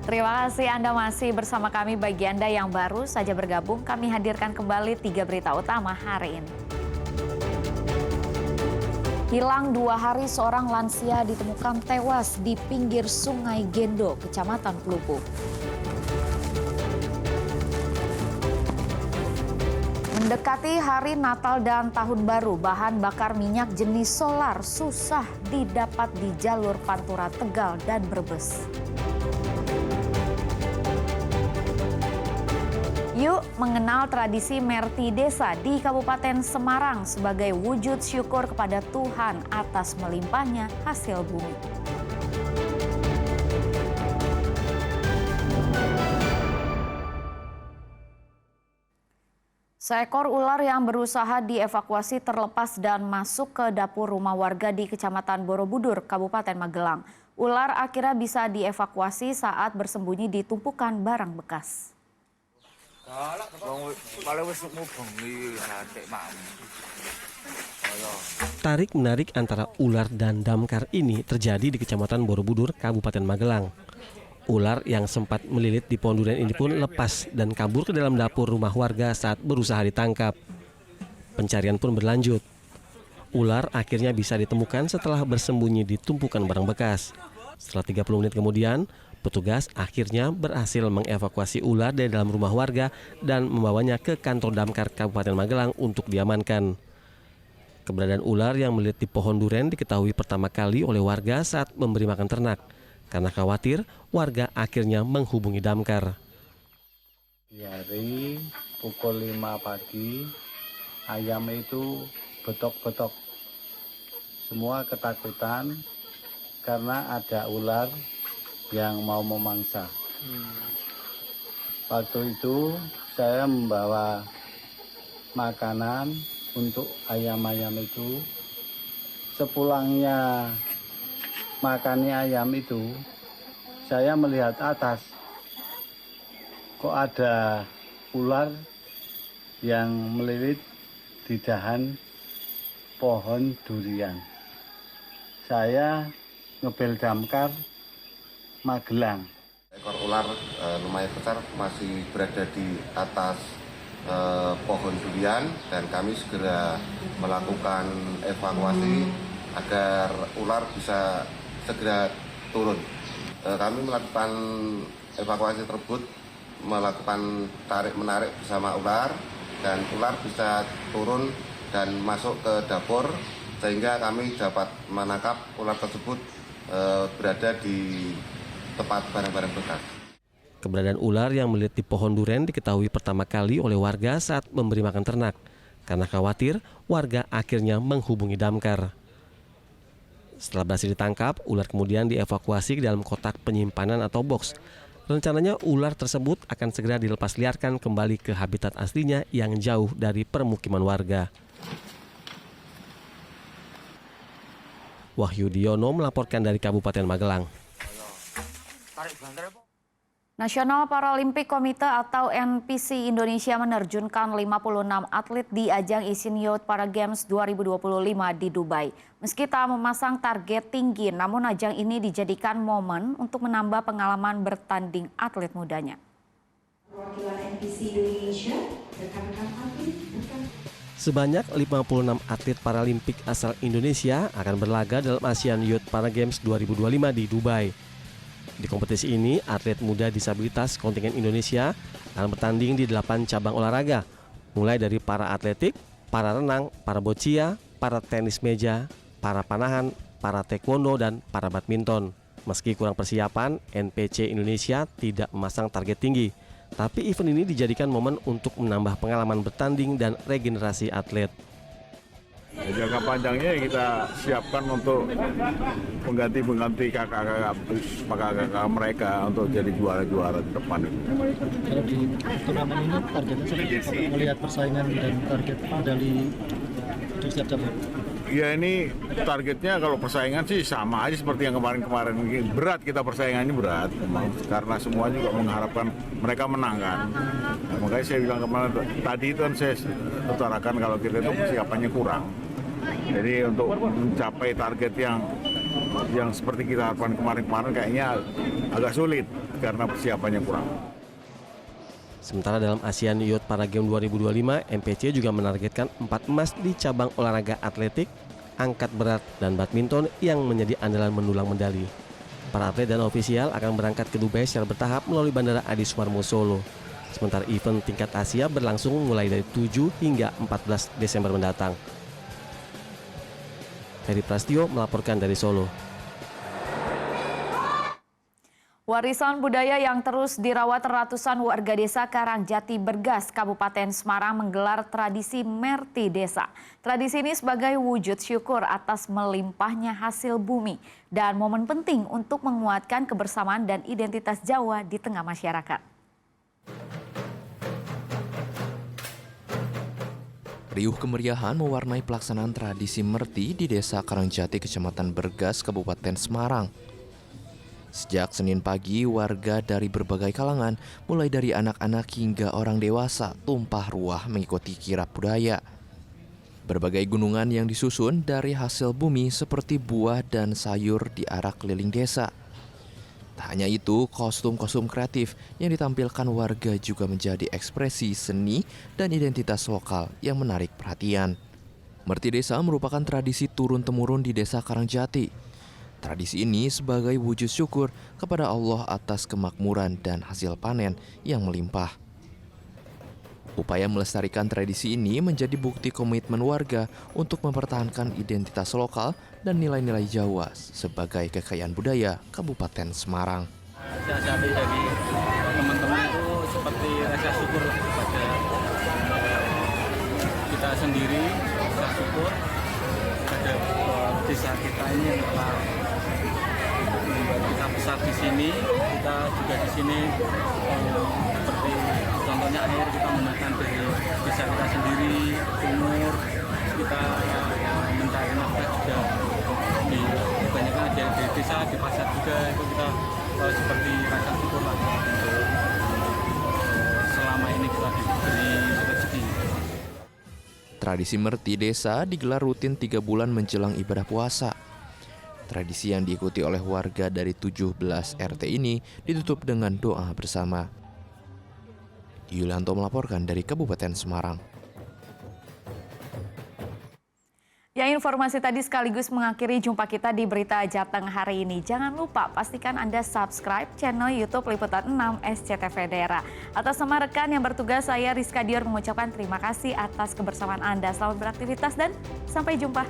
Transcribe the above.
Terima kasih Anda masih bersama kami. Bagi Anda yang baru saja bergabung, kami hadirkan kembali 3 berita utama hari ini. Hilang 2 hari seorang lansia ditemukan tewas di pinggir Sungai Gendo, Kecamatan Pelupuk. Mendekati hari Natal dan Tahun Baru, bahan bakar minyak jenis solar susah didapat di jalur Pantura, Tegal, dan Brebes. Yuk mengenal tradisi Merti Desa di Kabupaten Semarang sebagai wujud syukur kepada Tuhan atas melimpahnya hasil bumi. Seekor ular yang berusaha dievakuasi terlepas dan masuk ke dapur rumah warga di Kecamatan Borobudur, Kabupaten Magelang. Ular akhirnya bisa dievakuasi saat bersembunyi di tumpukan barang bekas. Tarik-menarik antara ular dan damkar ini terjadi di Kecamatan Borobudur, Kabupaten Magelang. Ular yang sempat melilit di pohon durian ini pun lepas dan kabur ke dalam dapur rumah warga saat berusaha ditangkap. Pencarian pun berlanjut. Ular akhirnya bisa ditemukan setelah bersembunyi di tumpukan barang bekas. Setelah 30 menit kemudian, petugas akhirnya berhasil mengevakuasi ular dari dalam rumah warga dan membawanya ke kantor damkar Kabupaten Magelang untuk diamankan. Keberadaan ular yang melilit di pohon duren diketahui pertama kali oleh warga saat memberi makan ternak. Karena khawatir, warga akhirnya menghubungi damkar. Di hari pukul 5 pagi, ayam itu betok-betok. Semua ketakutan karena ada ular yang mau memangsa. Waktu itu saya membawa makanan untuk ayam-ayam itu. Sepulangnya makannya ayam itu, saya melihat atas, kok ada ular yang melilit di dahan pohon durian. Saya ngebel damkar Magelang. Ekor ular lumayan besar masih berada di atas pohon durian dan kami segera melakukan evakuasi agar ular bisa segera turun. Kami melakukan evakuasi tersebut, melakukan tarik-menarik bersama ular dan ular bisa turun dan masuk ke dapur sehingga kami dapat menangkap ular tersebut berada di tempat barang-barang bekas. Keberadaan ular yang melilit di pohon duren diketahui pertama kali oleh warga saat memberi makan ternak. Karena khawatir, warga akhirnya menghubungi damkar. Setelah berhasil ditangkap, ular kemudian dievakuasi ke dalam kotak penyimpanan atau box. Rencananya ular tersebut akan segera dilepas liarkan kembali ke habitat aslinya yang jauh dari permukiman warga. Wahyu Diono melaporkan dari Kabupaten Magelang. National Paralympic Committee atau NPC Indonesia menerjunkan 56 atlet di ajang Asian Youth Para Games 2025 di Dubai. Meski tak memasang target tinggi, namun ajang ini dijadikan momen untuk menambah pengalaman bertanding atlet mudanya. Perwakilan NPC Indonesia, rekan-rekan atlet, Sebanyak 56 atlet Paralimpik asal Indonesia akan berlaga dalam Asian Youth Para Games 2025 di Dubai. Di kompetisi ini, atlet muda disabilitas kontingen Indonesia akan bertanding di 8 cabang olahraga, mulai dari para atletik, para renang, para boccia, para tenis meja, para panahan, para taekwondo, dan para badminton. Meski kurang persiapan, NPC Indonesia tidak memasang target tinggi, tapi event ini dijadikan momen untuk menambah pengalaman bertanding dan regenerasi atlet. Jangka panjangnya kita siapkan untuk mengganti kakak-kakak mereka untuk jadi juara-juara di depan. Kalau di turnamen ini targetnya seperti melihat persaingan dan target medali untuk setiap cabang. Ya ini targetnya kalau persaingan sih sama aja seperti yang kemarin-kemarin. Berat kita persaingannya berat, karena semua juga mengharapkan mereka menang kan. Nah, makanya saya bilang kemarin tadi itu kan saya utarakan kalau kita itu persiapannya kurang. Jadi untuk mencapai target yang seperti kita harapkan kemarin-kemarin kayaknya agak sulit. karena persiapannya kurang. Sementara dalam Asian Youth Para Games 2025, MPC juga menargetkan 4 emas di cabang olahraga atletik, angkat berat, dan badminton yang menjadi andalan mendulang medali. Para atlet dan ofisial akan berangkat ke Dubai secara bertahap melalui Bandara Adi Sumarmo Solo. Sementara event tingkat Asia berlangsung mulai dari 7 hingga 14 Desember mendatang. Heri Prastio melaporkan dari Solo. Warisan budaya yang terus dirawat ratusan warga desa Karangjati Bergas, Kabupaten Semarang menggelar tradisi Merti Desa. Tradisi ini sebagai wujud syukur atas melimpahnya hasil bumi dan momen penting untuk menguatkan kebersamaan dan identitas Jawa di tengah masyarakat. Riuh kemeriahan mewarnai pelaksanaan tradisi Merti di Desa Karangjati, Kecamatan Bergas, Kabupaten Semarang. Sejak Senin pagi, warga dari berbagai kalangan, mulai dari anak-anak hingga orang dewasa, tumpah ruah mengikuti kirap budaya. Berbagai gunungan yang disusun dari hasil bumi seperti buah dan sayur diarak keliling desa. Tak hanya itu, kostum-kostum kreatif yang ditampilkan warga juga menjadi ekspresi seni dan identitas lokal yang menarik perhatian. Merti Desa merupakan tradisi turun-temurun di Desa Karangjati. Tradisi ini sebagai wujud syukur kepada Allah atas kemakmuran dan hasil panen yang melimpah. Upaya melestarikan tradisi ini menjadi bukti komitmen warga untuk mempertahankan identitas lokal dan nilai-nilai Jawa sebagai kekayaan budaya Kabupaten Semarang. Siasati dari teman-teman itu seperti rasa syukur kepada kita sendiri, rasa syukur pada desa kita ini yang telah kita besar di sini, kita juga di sini seperti contohnya air kita menggunakan dari desa kita sendiri, sumur kita mencari nafkah juga di kebanyakan dari desa, di pasar juga itu kita seperti rasa syukur lah untuk selama ini kita diberi rezeki. Tradisi Merti Desa digelar rutin 3 bulan menjelang ibadah puasa. Tradisi yang diikuti oleh warga dari 17 RT ini ditutup dengan doa bersama. Yulianto melaporkan dari Kabupaten Semarang. Ya, informasi tadi sekaligus mengakhiri jumpa kita di Berita Jateng hari ini. Jangan lupa pastikan Anda subscribe channel YouTube Liputan 6 SCTV Daerah. Atas nama rekan yang bertugas, saya Rizka Dior mengucapkan terima kasih atas kebersamaan Anda. Selamat beraktivitas dan sampai jumpa.